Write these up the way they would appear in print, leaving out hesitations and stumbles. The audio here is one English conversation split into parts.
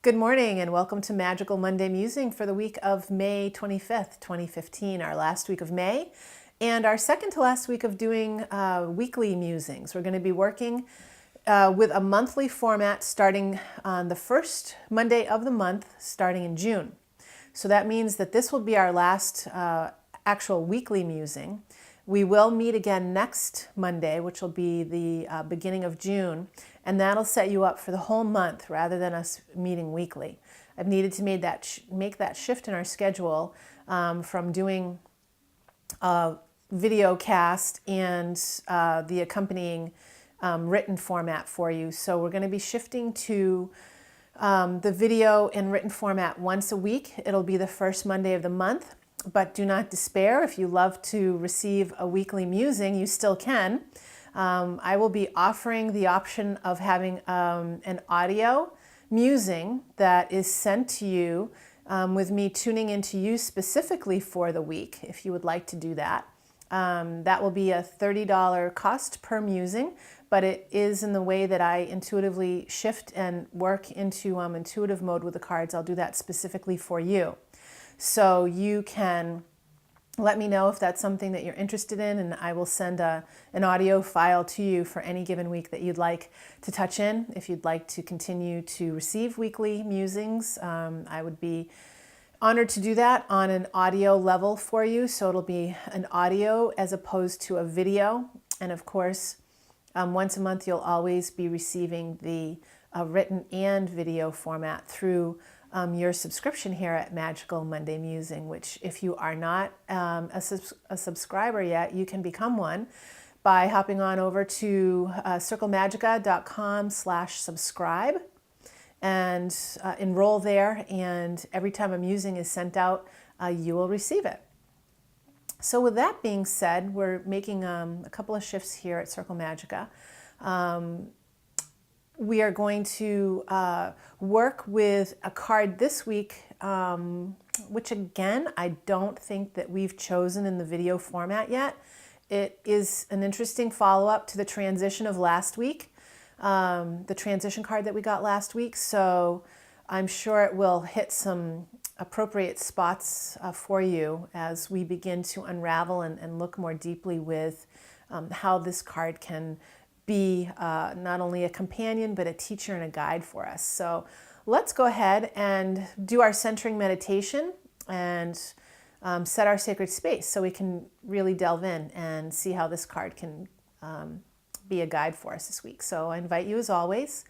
Good morning and welcome to Magical Monday Musing for the week of May 25th, 2015, our last week of May, and our second to last week of doing weekly musings. We're going to be working with a monthly format starting on the first Monday of the month, starting in June. So that means that this will be our last actual weekly musing. We will meet again next Monday, which will be the beginning of June, and that'll set you up for the whole month rather than us meeting weekly. I've needed to make that shift in our schedule from doing a video cast and the accompanying written format for you. So we're going to be shifting to the video and written format once a week. It'll be the first Monday of the month. But do not despair. If you love to receive a weekly musing, you still can. I will be offering the option of having an audio musing that is sent to you with me tuning into you specifically for the week, if you would like to do that. That will be a $30 cost per musing, but it is in the way that I intuitively shift and work into intuitive mode with the cards. I'll do that specifically for you. So you can let me know if that's something that you're interested in, and I will send an audio file to you for any given week that you'd like to touch in. If you'd like to continue to receive weekly musings, I would be honored to do that on an audio level for you. So it'll be an audio as opposed to a video. And of course, once a month, you'll always be receiving the written and video format through your subscription here at Magical Monday Musing, which if you are not a subscriber yet, you can become one by hopping on over to circlemagica.com/subscribe and enroll there, and every time a musing is sent out, you will receive it. So with that being said, we're making a couple of shifts here at Circle Magica. We are going to work with a card this week, which again, I don't think that we've chosen in the video format yet. It is an interesting follow-up to the transition of last week, the transition card that we got last week. So I'm sure it will hit some appropriate spots for you as we begin to unravel and look more deeply with how this card can be not only a companion, but a teacher and a guide for us. So let's go ahead and do our centering meditation and set our sacred space so we can really delve in and see how this card can be a guide for us this week. So I invite you, as always,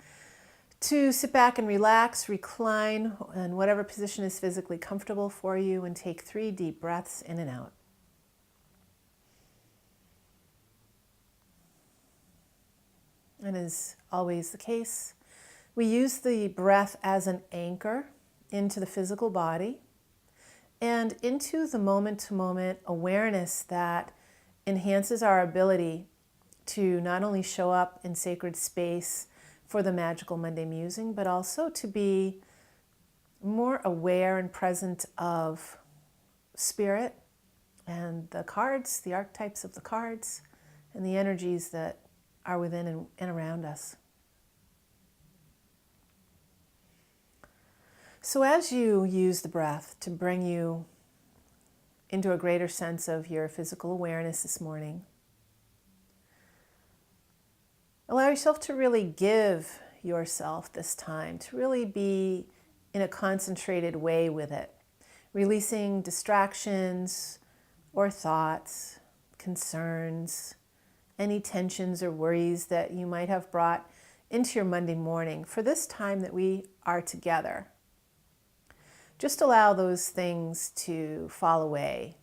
to sit back and relax, recline in whatever position is physically comfortable for you, and take 3 deep breaths in and out. And as always the case, we use the breath as an anchor into the physical body and into the moment-to-moment awareness that enhances our ability to not only show up in sacred space for the Magical Monday Musing, but also to be more aware and present of spirit and the cards, the archetypes of the cards, and the energies that are within and around us. So as you use the breath to bring you into a greater sense of your physical awareness this morning, allow yourself to really give yourself this time, to really be in a concentrated way with it, releasing distractions or thoughts, concerns, any tensions or worries that you might have brought into your Monday morning for this time that we are together. Just allow those things to fall away.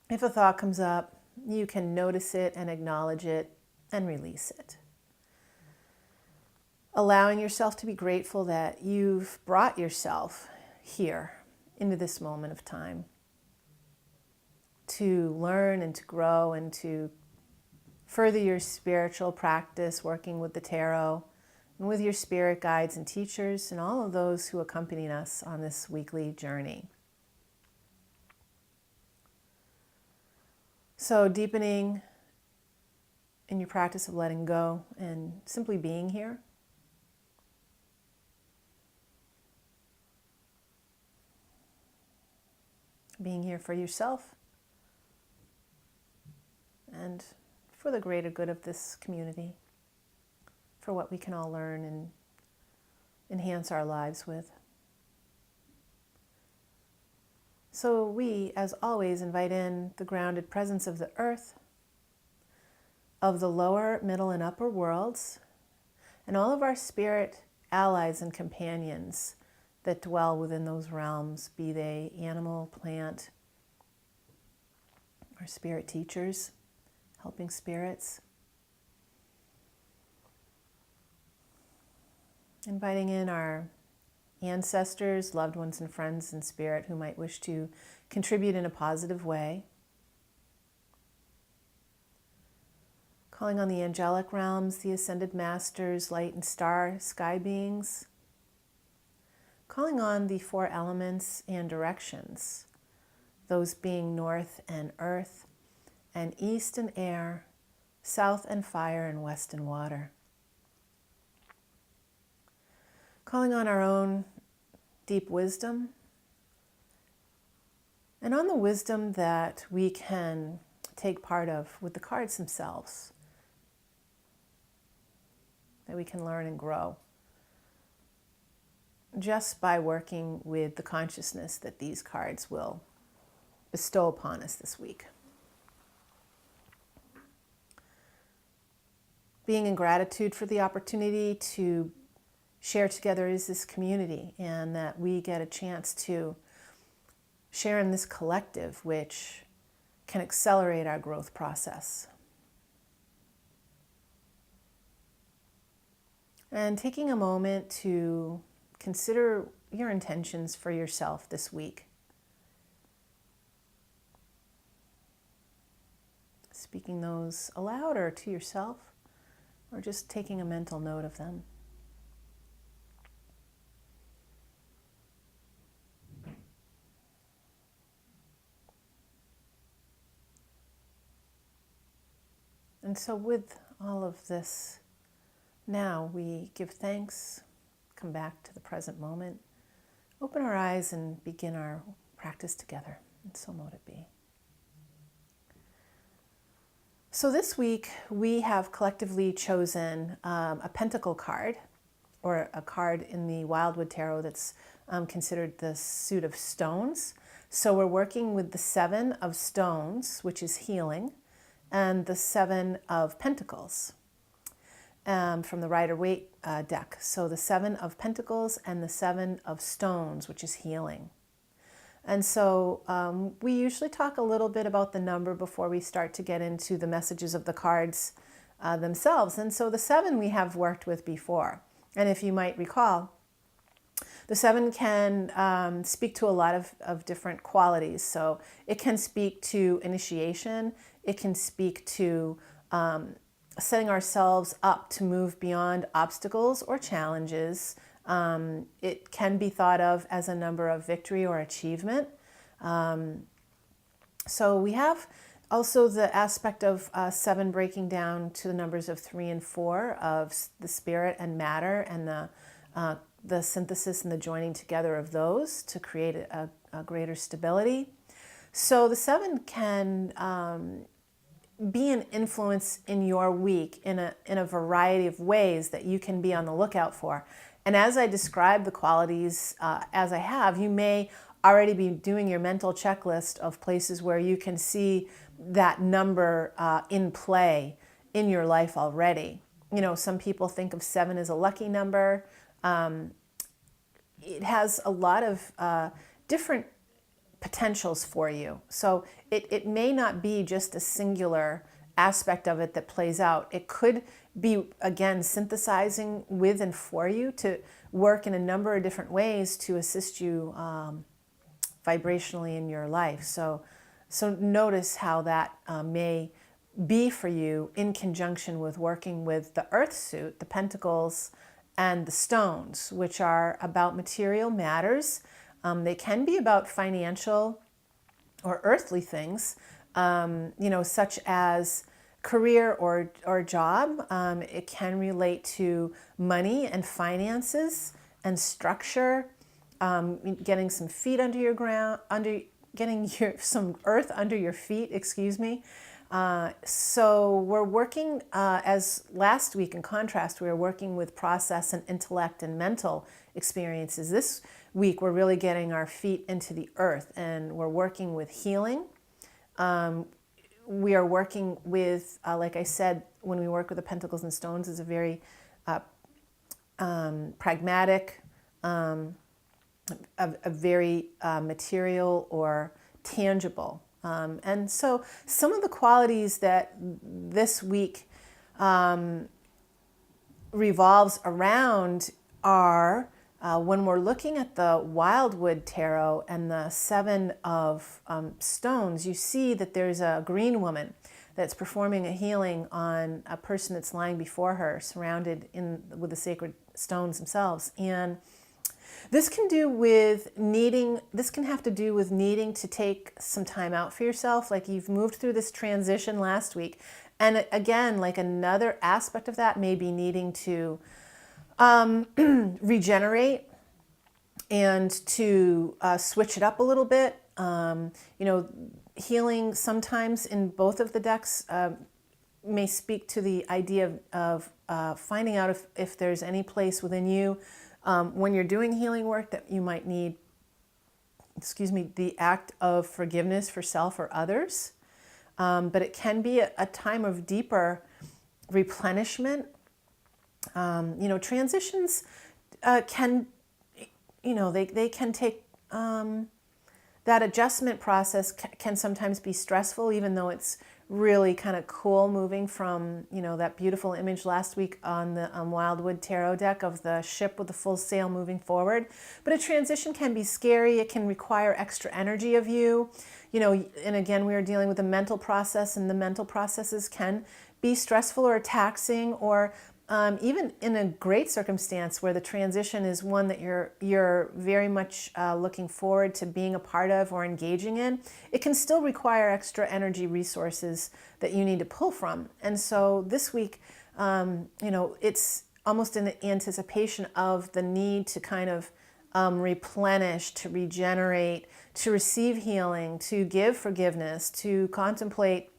If a thought comes up, you can notice it and acknowledge it and release it. Allowing yourself to be grateful that you've brought yourself here into this moment of time to learn and to grow and to further your spiritual practice, working with the tarot and with your spirit guides and teachers and all of those who accompany us on this weekly journey. So deepening in your practice of letting go and simply being here. being here for yourself and for the greater good of this community, for what we can all learn and enhance our lives with. So we, as always, invite in the grounded presence of the earth, of the lower, middle, and upper worlds, and all of our spirit allies and companions that dwell within those realms, be they animal, plant, our spirit teachers, helping spirits. Inviting in our ancestors, loved ones, and friends in spirit who might wish to contribute in a positive way. Calling on the angelic realms, the ascended masters, light and star, sky beings. Calling on the four elements and directions, those being north and earth, and east and air, south and fire, and west and water. Calling on our own deep wisdom, and on the wisdom that we can take part of with the cards themselves, that we can learn and grow just by working with the consciousness that these cards will bestow upon us this week. Being in gratitude for the opportunity to share together as this community, and that we get a chance to share in this collective, which can accelerate our growth process. And taking a moment to consider your intentions for yourself this week. Speaking those aloud or to yourself, or just taking a mental note of them. And so with all of this, now we give thanks, come back to the present moment, open our eyes and begin our practice together. And so mote it be. So this week we have collectively chosen a pentacle card, or a card in the Wildwood Tarot that's considered the suit of stones. So we're working with the 7 of stones, which is healing, and the 7 of pentacles from the Rider-Waite deck. So the 7 of pentacles and the 7 of stones, which is healing. And so we usually talk a little bit about the number before we start to get into the messages of the cards themselves. And so the 7 we have worked with before. And if you might recall, the 7 can speak to a lot of different qualities. So it can speak to initiation. It can speak to setting ourselves up to move beyond obstacles or challenges. It can be thought of as a number of victory or achievement. So we have also the aspect of 7 breaking down to the numbers of 3 and 4 of the spirit and matter, and the synthesis and the joining together of those to create a greater stability. So the 7 can be an influence in your week in a variety of ways that you can be on the lookout for. And as I describe the qualities as I have, you may already be doing your mental checklist of places where you can see that number in play in your life already. You know, some people think of 7 as a lucky number. It has a lot of different potentials for you. So it may not be just a singular aspect of it that plays out. It could be, again, synthesizing with and for you to work in a number of different ways to assist you vibrationally in your life. So notice how that may be for you in conjunction with working with the earth suit, the pentacles, and the stones, which are about material matters. They can be about financial or earthly things, such as career or job. It can relate to money and finances and structure, getting some feet under getting some earth under your feet, excuse me. So we're working, as last week in contrast, we were working with process and intellect and mental experiences. This week we're really getting our feet into the earth, and we're working with healing. We are working with, like I said, when we work with the Pentacles and Stones, is a very pragmatic, a very material or tangible. And so some of the qualities that this week revolves around are when we're looking at the Wildwood Tarot and the Seven of Stones, you see that there's a green woman that's performing a healing on a person that's lying before her, surrounded with the sacred stones themselves. And this can have to do with needing to take some time out for yourself. Like you've moved through this transition last week. And again, like another aspect of that may be needing to regenerate and to switch it up a little bit. Healing sometimes in both of the decks may speak to the idea of finding out if there's any place within you when you're doing healing work that you might need, the act of forgiveness for self or others. But it can be a time of deeper replenishment. Transitions can, they can take, that adjustment process can sometimes be stressful, even though it's really kind of cool moving from, that beautiful image last week on the Wildwood Tarot deck of the ship with the full sail moving forward. But a transition can be scary. It can require extra energy of you. And again, we are dealing with a mental process, and the mental processes can be stressful or taxing, or even in a great circumstance where the transition is one that you're very much looking forward to being a part of or engaging in, it can still require extra energy resources that you need to pull from. And so this week, it's almost in anticipation of the need to kind of replenish, to regenerate, to receive healing, to give forgiveness, to contemplate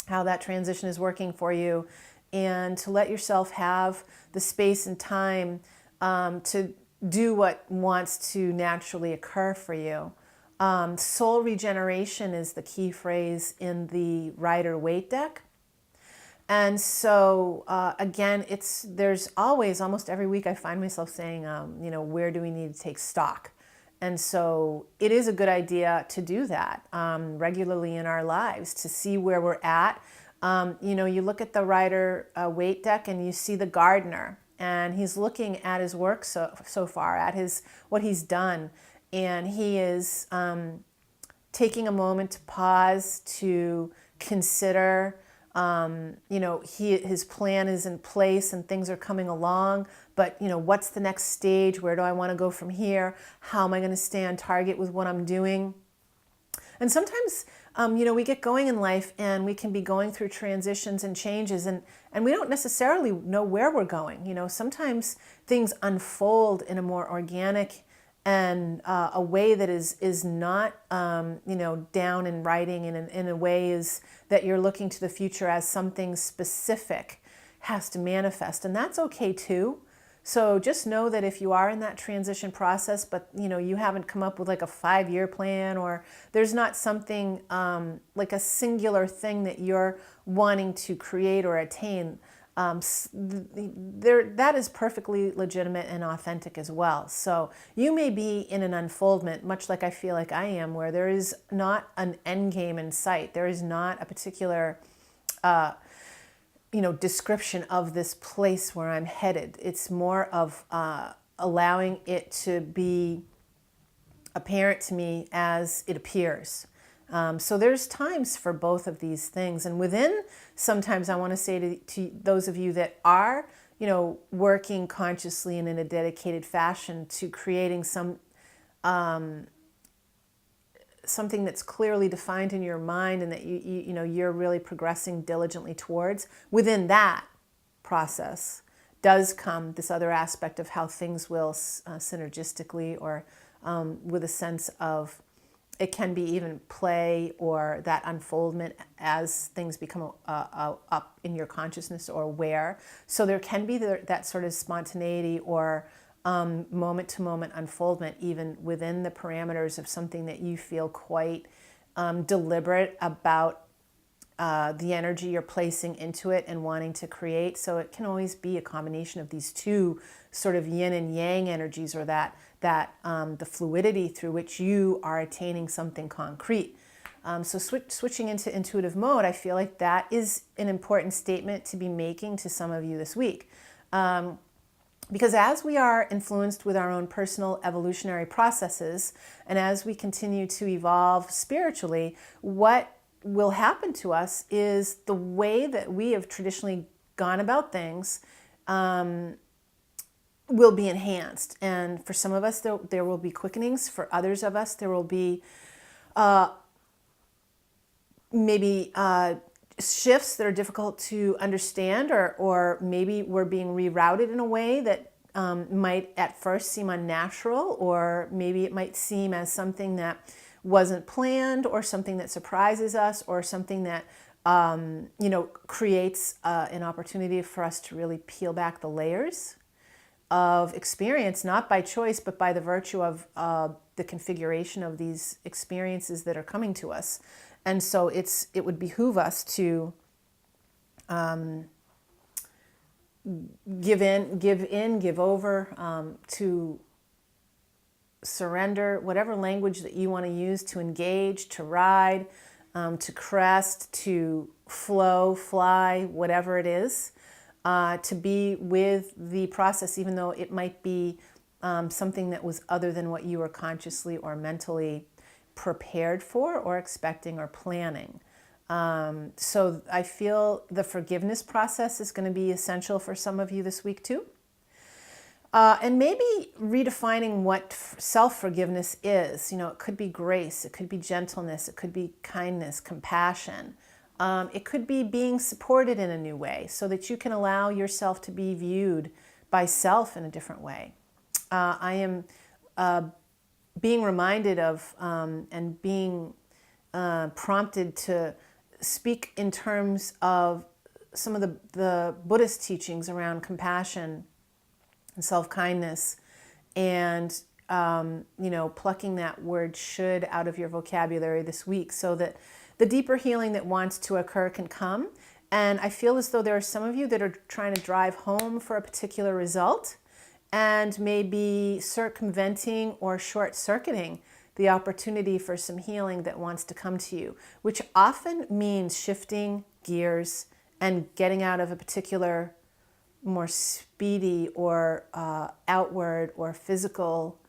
how that transition is working for you, and to let yourself have the space and time to do what wants to naturally occur for you. Soul regeneration is the key phrase in the Rider-Waite deck. And so, again, there's always, almost every week I find myself saying, where do we need to take stock? And so it is a good idea to do that regularly in our lives, to see where we're at. You look at the Rider-Waite deck and you see the gardener, and he's looking at his work so far, at what he's done, and he is taking a moment to pause, to consider. His plan is in place and things are coming along, but what's the next stage? Where do I want to go from here? How am I going to stay on target with what I'm doing? And sometimes, we get going in life and we can be going through transitions and changes, and we don't necessarily know where we're going. Sometimes things unfold in a more organic and a way that is not, down in writing, and in a way is that you're looking to the future as something specific has to manifest, and that's okay too. So just know that if you are in that transition process, but you haven't come up with like a 5-year plan, or there's not something like a singular thing that you're wanting to create or attain, that is perfectly legitimate and authentic as well. So you may be in an unfoldment, much like I feel like I am, where there is not an end game in sight. There is not a particular description of this place where I'm headed. It's more of allowing it to be apparent to me as it appears. So there's times for both of these things. And sometimes I want to say to those of you that are, working consciously and in a dedicated fashion to creating something that's clearly defined in your mind, and that you're really progressing diligently towards. Within that process does come this other aspect of how things will synergistically, or with a sense of It can be even play or that unfoldment as things become up in your consciousness or aware. So there can be that sort of spontaneity or moment-to-moment unfoldment even within the parameters of something that you feel quite deliberate about the energy you're placing into it and wanting to create. So it can always be a combination of these two sort of yin and yang energies, or that the fluidity through which you are attaining something concrete. So switching into intuitive mode, I feel like that is an important statement to be making to some of you this week. Because as we are influenced with our own personal evolutionary processes, and as we continue to evolve spiritually, what will happen to us is the way that we have traditionally gone about things will be enhanced. And for some of us, there will be quickenings. For others of us, there will be maybe shifts that are difficult to understand, or maybe we're being rerouted in a way that might at first seem unnatural, or maybe it might seem as something that wasn't planned, or something that surprises us, or something that creates an opportunity for us to really peel back the layers of experience, not by choice, but by the virtue of the configuration of these experiences that are coming to us. And so it would behoove us to give over, to surrender, whatever language that you want to use, to engage, to ride, to crest, to flow, fly, whatever it is, to be with the process, even though it might be something that was other than what you were consciously or mentally prepared for, or expecting, or planning. So I feel the forgiveness process is going to be essential for some of you this week too. And maybe redefining what self-forgiveness is. It could be grace, it could be gentleness, it could be kindness, compassion. It could be being supported in a new way so that you can allow yourself to be viewed by self in a different way. I am being reminded of and being prompted to speak in terms of some of the Buddhist teachings around compassion and self-kindness, and plucking that word should out of your vocabulary this week, so that the deeper healing that wants to occur can come. And I feel as though there are some of you that are trying to drive home for a particular result, and maybe circumventing or short-circuiting the opportunity for some healing that wants to come to you, which often means shifting gears and getting out of a particular more speedy or outward or physical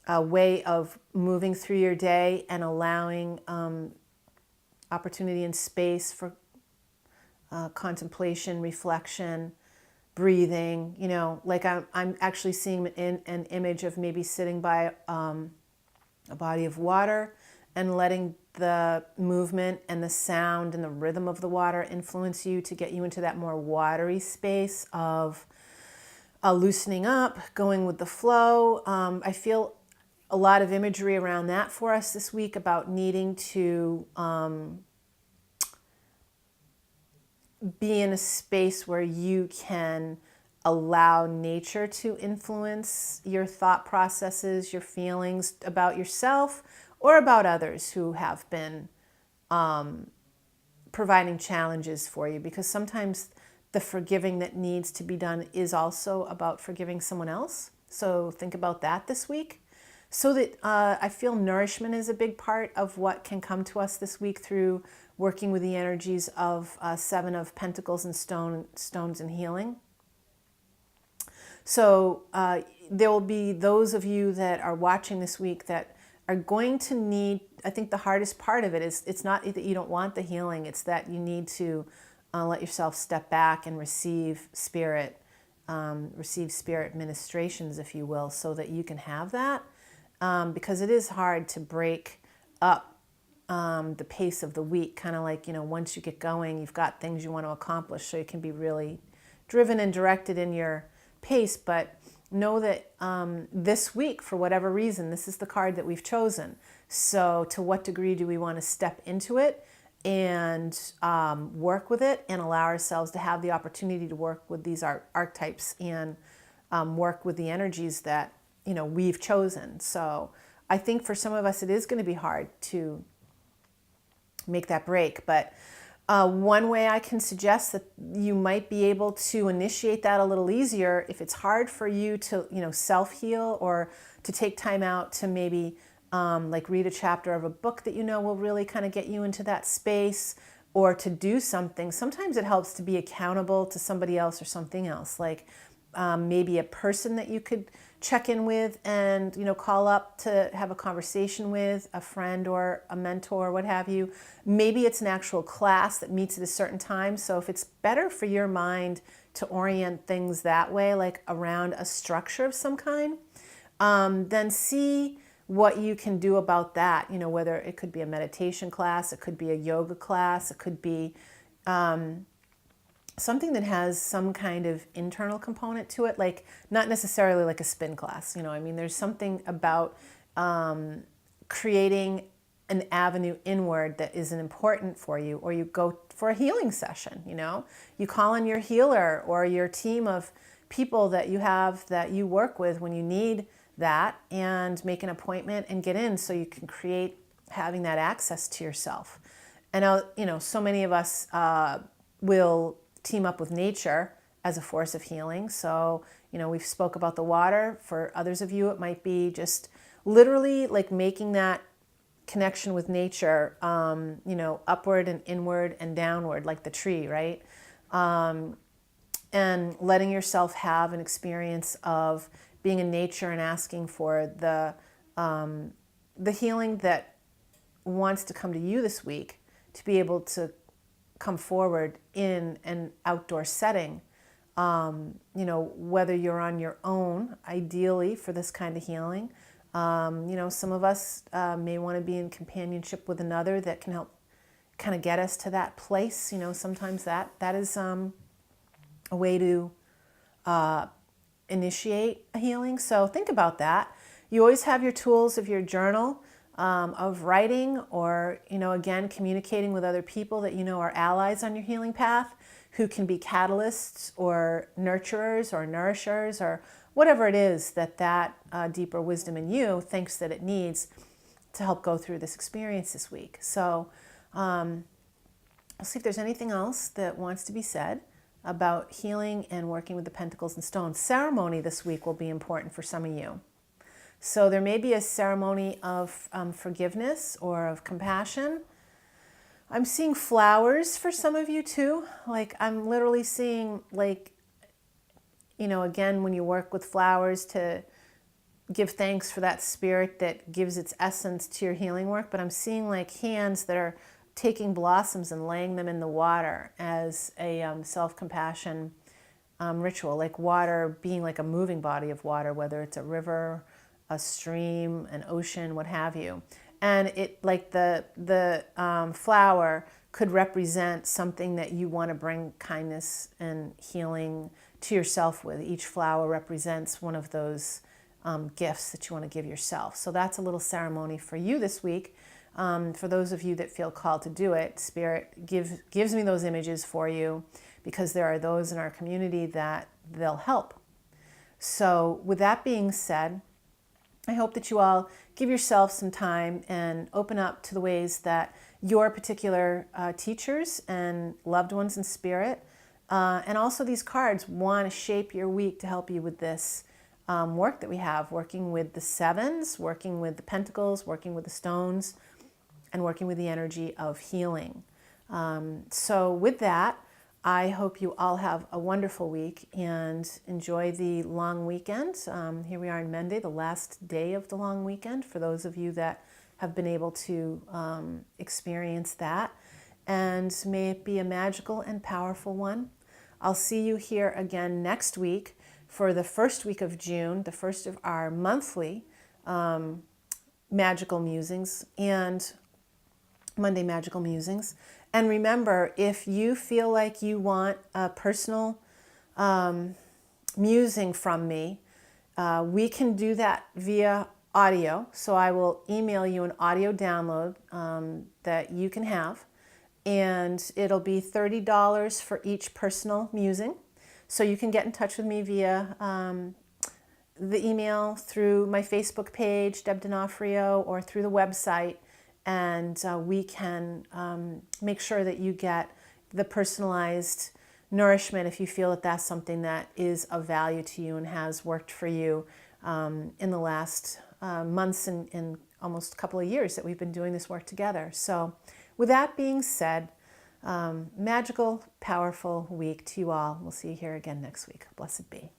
way of moving through your day, and allowing opportunity and space for contemplation, reflection, breathing. Like I'm actually seeing an image of maybe sitting by a body of water and letting the movement and the sound and the rhythm of the water influence you to get you into that more watery space of loosening up, going with the flow. I feel a lot of imagery around that for us this week, about needing to be in a space where you can allow nature to influence your thought processes, your feelings about yourself or about others who have been providing challenges for you. Because sometimes the forgiving that needs to be done is also about forgiving someone else. So think about that this week. So that I feel nourishment is a big part of what can come to us this week through working with the energies of Seven of Pentacles and stones and healing. So there will be those of you that are watching this week that are going to need, I think the hardest part of it is, it's not that you don't want the healing, it's that you need to let yourself step back and receive spirit ministrations, if you will, so that you can have that. Because it is hard to break up the pace of the week, kind of like, once you get going, you've got things you want to accomplish, so you can be really driven and directed in your pace. But know that this week, for whatever reason, this is the card that we've chosen. So to what degree do we want to step into it and work with it and allow ourselves to have the opportunity to work with these archetypes and work with the energies that, we've chosen. So I think for some of us, it is going to be hard to make that break. But one way I can suggest that you might be able to initiate that a little easier if it's hard for you to, self-heal or to take time out to maybe like read a chapter of a book that will really kind of get you into that space, or to do something. Sometimes it helps to be accountable to somebody else or something else, like maybe a person that you could check in with and call up to have a conversation with, a friend or a mentor, what have you. Maybe it's an actual class that meets at a certain time. So if it's better for your mind to orient things that way, like around a structure of some kind, then see what you can do about that. Whether it could be a meditation class, it could be a yoga class, it could be something that has some kind of internal component to it, like not necessarily like a spin class. There's something about creating an avenue inward that isn't important for you, or you go for a healing session. You call on your healer or your team of people that you have that you work with when you need that, and make an appointment and get in so you can create having that access to yourself. And so many of us will team up with nature as a force of healing. So, we've spoke about the water. For others of you, it might be just literally like making that connection with nature, upward and inward and downward, like the tree, right? And letting yourself have an experience of being in nature and asking for the healing that wants to come to you this week, to be able to come forward in an outdoor setting, whether you're on your own, ideally for this kind of healing. Some of us may want to be in companionship with another that can help kind of get us to that place. Sometimes that is a way to initiate a healing. So think about that. You always have your tools of your journal, of writing, or, again, communicating with other people that are allies on your healing path, who can be catalysts or nurturers or nourishers or whatever it is that deeper wisdom in you thinks that it needs to help go through this experience this week. So I'll see if there's anything else that wants to be said about healing and working with the pentacles and stones. Ceremony this week will be important for some of you. So there may be a ceremony of forgiveness or of compassion. I'm seeing flowers for some of you too. Like I'm literally seeing, like, again, when you work with flowers, to give thanks for that spirit that gives its essence to your healing work. But I'm seeing like hands that are taking blossoms and laying them in the water as a self-compassion ritual, like water being like a moving body of water, whether it's a river, a stream, an ocean, what have you. And it, like the flower could represent something that you want to bring kindness and healing to yourself with. Each flower represents one of those gifts that you want to give yourself. So that's a little ceremony for you this week. For those of you that feel called to do it, Spirit gives me those images for you, because there are those in our community that they'll help. So with that being said, I hope that you all give yourself some time and open up to the ways that your particular teachers and loved ones in spirit, and also these cards, want to shape your week to help you with this work that we have, working with the sevens, working with the pentacles, working with the stones, and working with the energy of healing. So with that, I hope you all have a wonderful week and enjoy the long weekend. Here we are on Monday, the last day of the long weekend, for those of you that have been able to experience that. And may it be a magical and powerful one. I'll see you here again next week for the first week of June, the first of our monthly Magical Musings and Monday Magical Musings. And remember, if you feel like you want a personal musing from me, we can do that via audio. So I will email you an audio download that you can have, and it'll be $30 for each personal musing. So you can get in touch with me via the email, through my Facebook page, Deb D'Onofrio, or through the website, and we can make sure that you get the personalized nourishment if you feel that that's something that is of value to you and has worked for you in the last months and almost a couple of years that we've been doing this work together. So with that being said, magical, powerful week to you all. We'll see you here again next week. Blessed be.